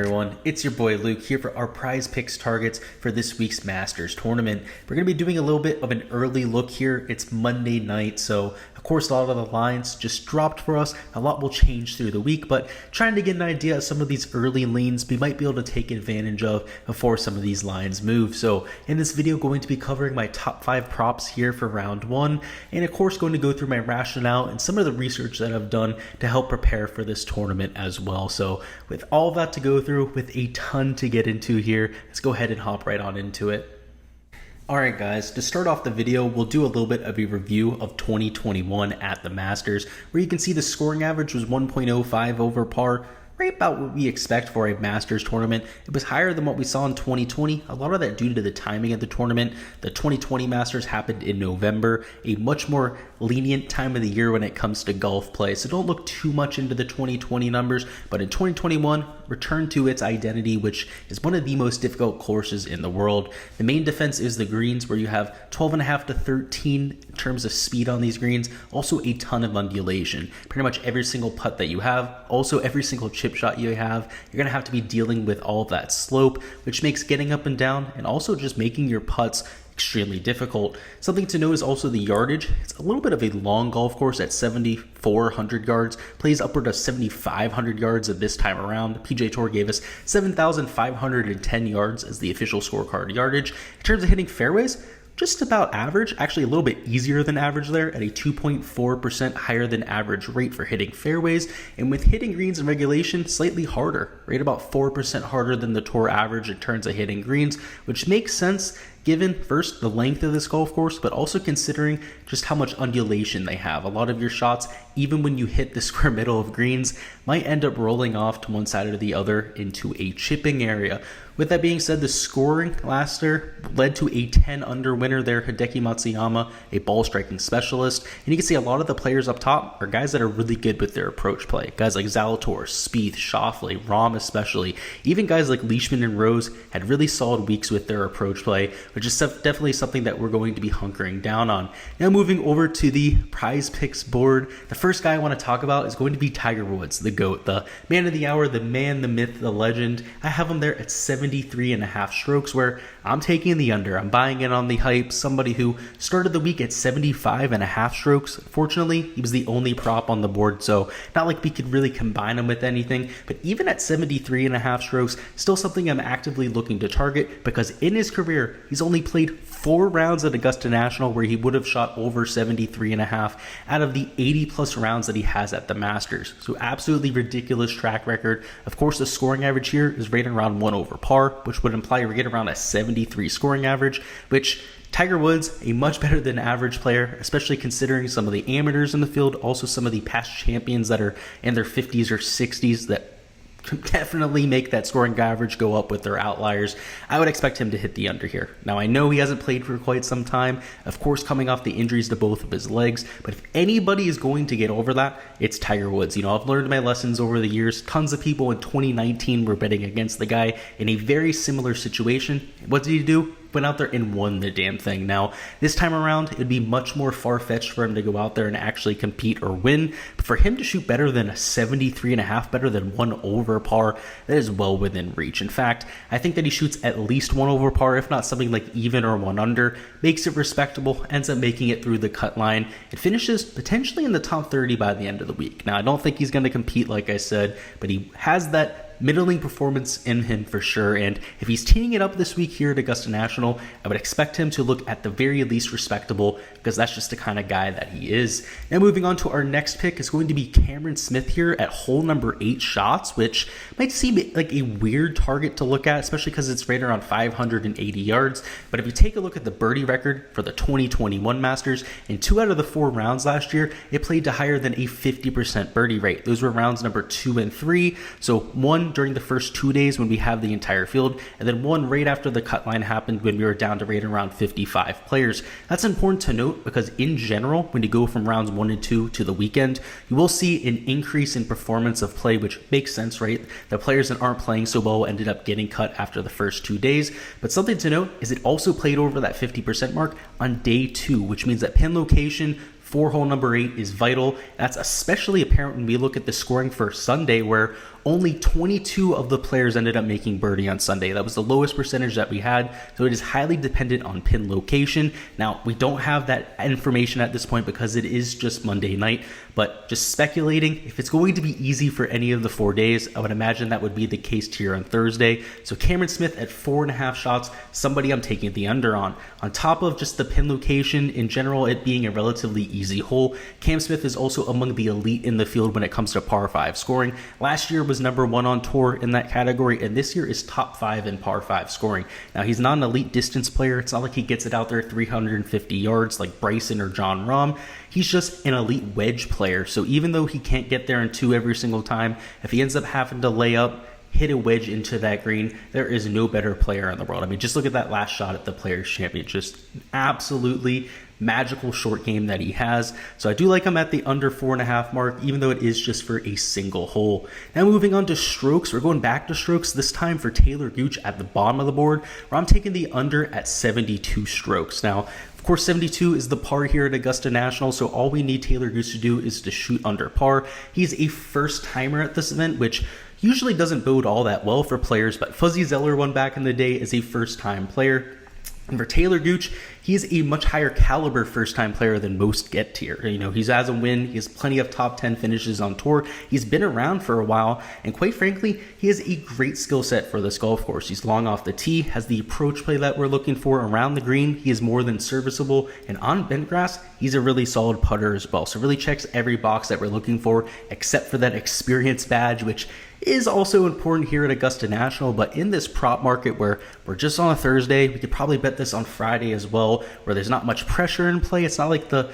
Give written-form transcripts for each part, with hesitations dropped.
everyone, it's your boy Luke here for our prize picks targets for this week's Masters tournament. We're going to be doing a little bit of an early look here. It's Monday night, so of course a lot of the lines just dropped for us. A lot will change through the week, but trying to get an idea of some of these early leans we might be able to take advantage of before some of these lines move. So in this video, going to be covering my top 5 props here for round 1, and of course going to go through my rationale and some of the research that I've done to help prepare for this tournament as well. So with all that to go through, with a ton to get into here, let's go ahead and hop right on into it. Alright guys, to start off the video, we'll do a little bit of a review of 2021 at the Masters, where you can see the scoring average was 1.05 over par, right about what we expect for a Masters tournament. It was higher than what we saw in 2020, a lot of that due to the timing of the tournament. The 2020 Masters happened in November, a much more lenient time of the year when it comes to golf play, so don't look too much into the 2020 numbers, but in 2021, returned to its identity, which is one of the most difficult courses in the world. The main defense is the greens, where you have 12.5 to 13 in terms of speed on these greens, also a ton of undulation. Pretty much every single putt that you have, also every single chip shot you have, you're going to have to be dealing with all of that slope, which makes getting up and down and also just making your putts extremely difficult. Something to note is also the yardage. It's a little bit of a long golf course at 7,400 yards, plays upward of 7,500 yards at this time around. The PGA Tour gave us 7,510 yards as the official scorecard yardage. In terms of hitting fairways, just about average, actually a little bit easier than average there at a 2.4% higher than average rate for hitting fairways, and with hitting greens in regulation, slightly harder, right about 4% harder than the tour average in terms of hitting greens, which makes sense given first the length of this golf course, but also considering just how much undulation they have. A lot of your shots, even when you hit the square middle of greens, might end up rolling off to one side or the other into a chipping area. With that being said, the scoring last year led to a 10 under winner there, Hideki Matsuyama, a ball striking specialist. And you can see a lot of the players up top are guys that are really good with their approach play. Guys like Zalator, Spieth, Schauffele, Rahm especially. Even guys like Leishman and Rose had really solid weeks with their approach play, which is definitely something that we're going to be hunkering down on. Now moving over to the prize picks board, the first guy I want to talk about is going to be Tiger Woods, the GOAT, the man of the hour, the man, the myth, the legend. I have him there at 73.5 strokes, where I'm taking the under. I'm buying in on the hype. Somebody who started the week at 75.5 strokes. Fortunately, he was the only prop on the board, so not like we could really combine him with anything, but even at 73.5 strokes, still something I'm actively looking to target, because in his career, he's only played 4 rounds at Augusta National where he would have shot over 73.5 out of the 80 plus rounds that he has at the Masters. So absolutely ridiculous track record. Of course, the scoring average here is right around 1 over par, which would imply we get around a 73 scoring average, which Tiger Woods, a much better than average player, especially considering some of the amateurs in the field, also some of the past champions that are in their 50s or 60s that can definitely make that scoring average go up with their outliers. I would expect him to hit the under here. Now, I know he hasn't played for quite some time, of course coming off the injuries to both of his legs, but if anybody is going to get over that, it's Tiger Woods. You know, I've learned my lessons over the years. Tons of people in 2019 were betting against the guy in a very similar situation. What did he do? Went out there and won the damn thing. Now, this time around, it'd be much more far-fetched for him to go out there and actually compete or win. But for him to shoot better than a 73.5, better than 1 over par, that is well within reach. In fact, I think that he shoots at least 1 over par, if not something like even or 1 under, makes it respectable, ends up making it through the cut line. It finishes potentially in the top 30 by the end of the week. Now, I don't think he's going to compete, like I said, but he has that middling performance in him for sure, and if he's teeing it up this week here at Augusta National, I would expect him to look at the very least respectable, because that's just the kind of guy that he is. Now moving on to our next pick is going to be Cameron Smith here at hole number 8 shots, which might seem like a weird target to look at, especially because it's right around 580 yards, but if you take a look at the birdie record for the 2021 Masters, in 2 out of the 4 rounds last year, it played to higher than a 50% birdie rate. Those were rounds number 2 and 3, so 1 during the first 2 days when we have the entire field, and then 1 right after the cut line happened when we were down to right around 55 players. That's important to note because in general, when you go from rounds 1 and 2 to the weekend, you will see an increase in performance of play, which makes sense, right? The players that aren't playing so well ended up getting cut after the first 2 days, but something to note is it also played over that 50% mark on day 2, which means that pin location 4-hole number 8 is vital. That's especially apparent when we look at the scoring for Sunday, where only 22 of the players ended up making birdie on Sunday. That was the lowest percentage that we had, so it is highly dependent on pin location. Now, we don't have that information at this point because it is just Monday night, but just speculating, if it's going to be easy for any of the 4 days, I would imagine that would be the case here on Thursday. So Cameron Smith at 4.5 shots, somebody I'm taking the under on. On top of just the pin location, in general, it being a relatively easy hole, Cam Smith is also among the elite in the field when it comes to par 5 scoring. Last year was number 1 on tour in that category, and this year is top 5 in par 5 scoring. Now, he's not an elite distance player. It's not like he gets it out there 350 yards like Bryson or John Rahm. He's just an elite wedge player. So even though he can't get there in 2 every single time, if he ends up having to lay up, hit a wedge into that green, there is no better player in the world. I mean, just look at that last shot at the Players Championship. Just absolutely magical short game that he has. So I do like him at the under 4.5 mark, even though it is just for a single hole. Now moving on to strokes, we're going back to strokes, this time for Taylor Gooch at the bottom of the board, where I'm taking the under at 72 strokes. Now, of course, 72 is the par here at Augusta National, so all we need Taylor Gooch to do is to shoot under par. He's a first timer at this event, which usually doesn't bode all that well for players, but Fuzzy Zeller won back in the day as a first-time player. And for Taylor Gooch, he's a much higher caliber first-time player than most get here. You know, he has a win. He has plenty of top 10 finishes on tour. He's been around for a while, and quite frankly, he has a great skill set for this golf course. He's long off the tee, has the approach play that we're looking for around the green. He is more than serviceable, and on bent grass, he's a really solid putter as well. So really checks every box that we're looking for, except for that experience badge, which is also important here at Augusta National. But in this prop market where we're just on a Thursday, we could probably bet this on Friday as well, where there's not much pressure in play. It's not like the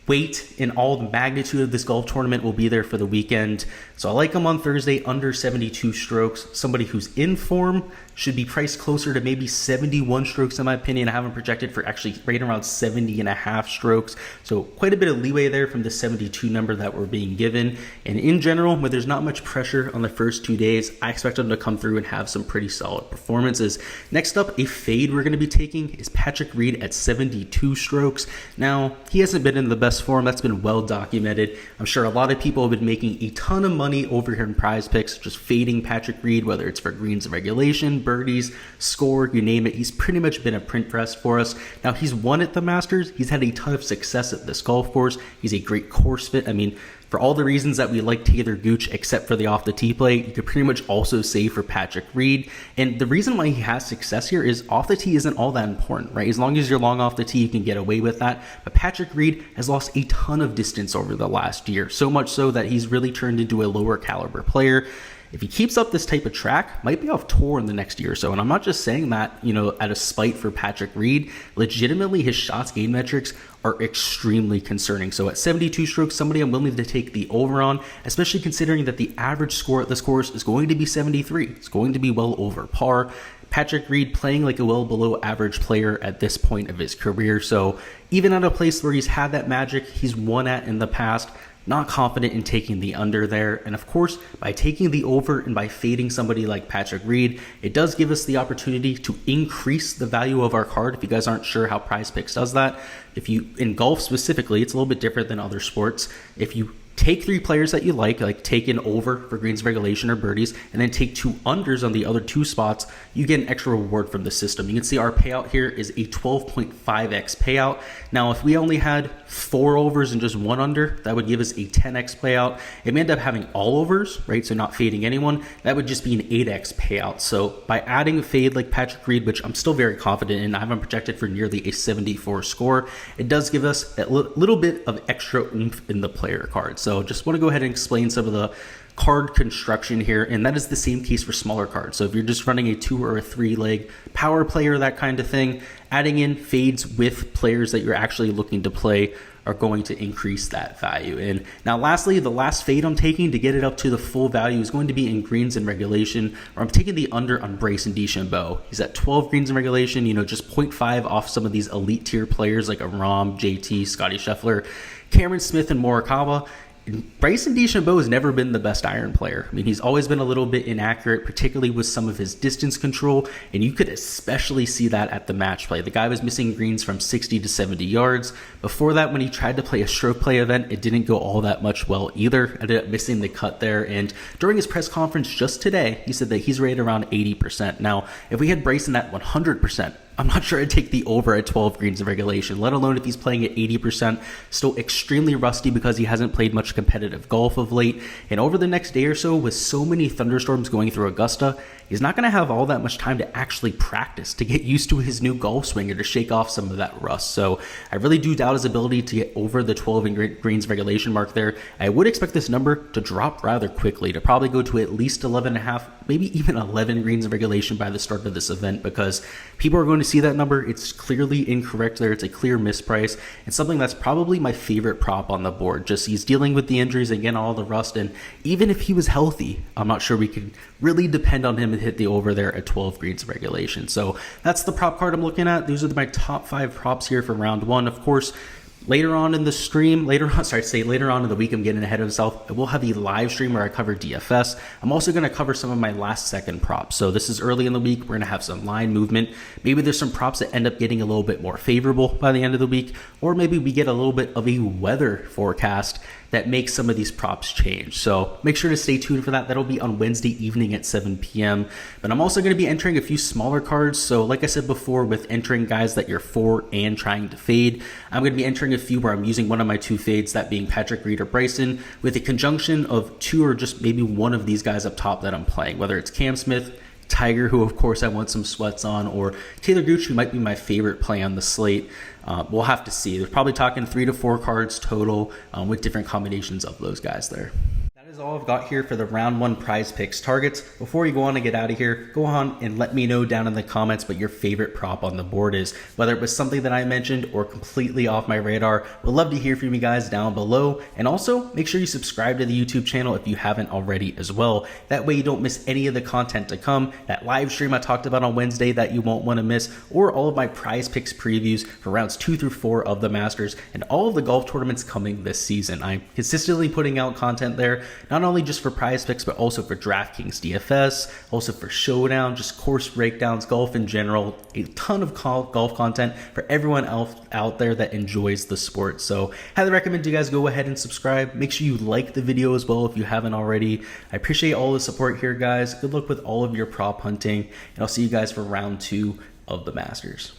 weight and all the magnitude of this golf tournament will be there for the weekend. So I like him on Thursday under 72 strokes. Somebody who's in form should be priced closer to maybe 71 strokes in my opinion. I have him projected for actually right around 70.5 strokes. So quite a bit of leeway there from the 72 number that we're being given. And in general, when there's not much pressure on the first 2 days, I expect him to come through and have some pretty solid performances. Next up, a fade we're going to be taking is Patrick Reed at 72 strokes. Now, he hasn't been in the best form. That's been well documented. I'm sure a lot of people have been making a ton of money over here in Prize Picks, just fading Patrick Reed, whether it's for greens and regulation, birdies, score, you name it. He's pretty much been a print press for us. Now, he's won at the Masters. He's had a ton of success at this golf course. He's a great course fit. I mean, for all the reasons that we like Taylor Gooch, except for the off the tee play, you could pretty much also say for Patrick Reed. And the reason why he has success here is off the tee isn't all that important, right? As long as you're long off the tee, you can get away with that. But Patrick Reed has lost a ton of distance over the last year, so much so that he's really turned into a lower caliber player. If he keeps up this type of track, might be off tour in the next year or so. And I'm not just saying that, out of spite for Patrick Reed. Legitimately, his shots gained metrics are extremely concerning. So at 72 strokes, somebody I'm willing to take the over on, especially considering that the average score at this course is going to be 73. It's going to be well over par. Patrick Reed playing like a well below average player at this point of his career. So even at a place where he's had that magic he's won at in the past, not confident in taking the under there. And of course, by taking the over and by fading somebody like Patrick Reed, it does give us the opportunity to increase the value of our card. If you guys aren't sure how Prize Picks does that, in golf specifically, it's a little bit different than other sports. If you take 3 players that you like take an over for greens regulation or birdies, and then take 2 unders on the other 2 spots, you get an extra reward from the system. You can see our payout here is a 12.5x payout. Now, if we only had 4 overs and just 1 under, that would give us a 10x payout. It may end up having all overs, right? So not fading anyone. That would just be an 8x payout. So by adding a fade like Patrick Reed, which I'm still very confident in, I have him projected for nearly a 74 score, it does give us that little bit of extra oomph in the player card. So just want to go ahead and explain some of the card construction here, and that is the same case for smaller cards. So if you're just running a 2 or a 3 leg power player, that kind of thing, adding in fades with players that you're actually looking to play are going to increase that value. And now lastly, the last fade I'm taking to get it up to the full value is going to be in greens and regulation, where I'm taking the under on Bryson DeChambeau. He's at 12 greens in regulation, just 0.5 off some of these elite tier players like a Rahm, JT, Scotty Scheffler, Cameron Smith, and Morikawa. Bryson DeChambeau has never been the best iron player. I mean, he's always been a little bit inaccurate, particularly with some of his distance control, and you could especially see that at the match play. The guy was missing greens from 60 to 70 yards. Before that, when he tried to play a stroke play event, it didn't go all that much well either. Ended up missing the cut there, and during his press conference just today, he said that he's rated around 80%. Now, if we had Bryson at 100%, I'm not sure I'd take the over at 12 greens in regulation, let alone if he's playing at 80%. Still extremely rusty because he hasn't played much competitive golf of late. And over the next day or so, with so many thunderstorms going through Augusta, he's not going to have all that much time to actually practice, to get used to his new golf swing or to shake off some of that rust. So I really do doubt his ability to get over the 12 greens regulation mark there. I would expect this number to drop rather quickly, to probably go to at least 11.5, maybe even 11 greens in regulation by the start of this event, because people are going to see that number. It's clearly incorrect there. It's a clear misprice, and something that's probably my favorite prop on the board. Just he's dealing with the injuries, again, all the rust, and even if he was healthy, I'm not sure we could really depend on him to hit the over there at 12 greens of regulation. So that's the prop card I'm looking at. Those are my top 5 props here for round 1. Of course, later on in the stream, later on in the week, I'm getting ahead of myself, I will have a live stream where I cover DFS. I'm also going to cover some of my last second props. So this is early in the week. We're going to have some line movement. Maybe there's some props that end up getting a little bit more favorable by the end of the week, or maybe we get a little bit of a weather forecast that makes some of these props change. So make sure to stay tuned for that. That'll be on Wednesday evening at 7 p.m. But I'm also going to be entering a few smaller cards. So like I said before, with entering guys that you're for and trying to fade, I'm going to be entering a few where I'm using one of my 2 fades, that being Patrick Reed or Bryson, with a conjunction of 2 or just maybe one of these guys up top that I'm playing, whether it's Cam Smith, Tiger, who of course I want some sweats on, or Taylor Gooch, who might be my favorite play on the slate. We'll have to see. They're probably talking 3 to 4 cards total with different combinations of those guys there. That is all I've got here for the round 1 prize picks targets. Before you go on and get out of here, go on and let me know down in the comments what your favorite prop on the board is, whether it was something that I mentioned or completely off my radar. We'd love to hear from you guys down below. And also make sure you subscribe to the YouTube channel if you haven't already as well. That way you don't miss any of the content to come, that live stream I talked about on Wednesday that you won't want to miss, or all of my prize picks previews for rounds 2 through 4 of the Masters and all of the golf tournaments coming this season. I'm consistently putting out content there, not only just for prize picks, but also for DraftKings DFS, also for Showdown, just course breakdowns, golf in general, a ton of golf content for everyone else out there that enjoys the sport. So highly recommend you guys go ahead and subscribe. Make sure you like the video as well if you haven't already. I appreciate all the support here, guys. Good luck with all of your prop hunting, and I'll see you guys for round 2 of the Masters.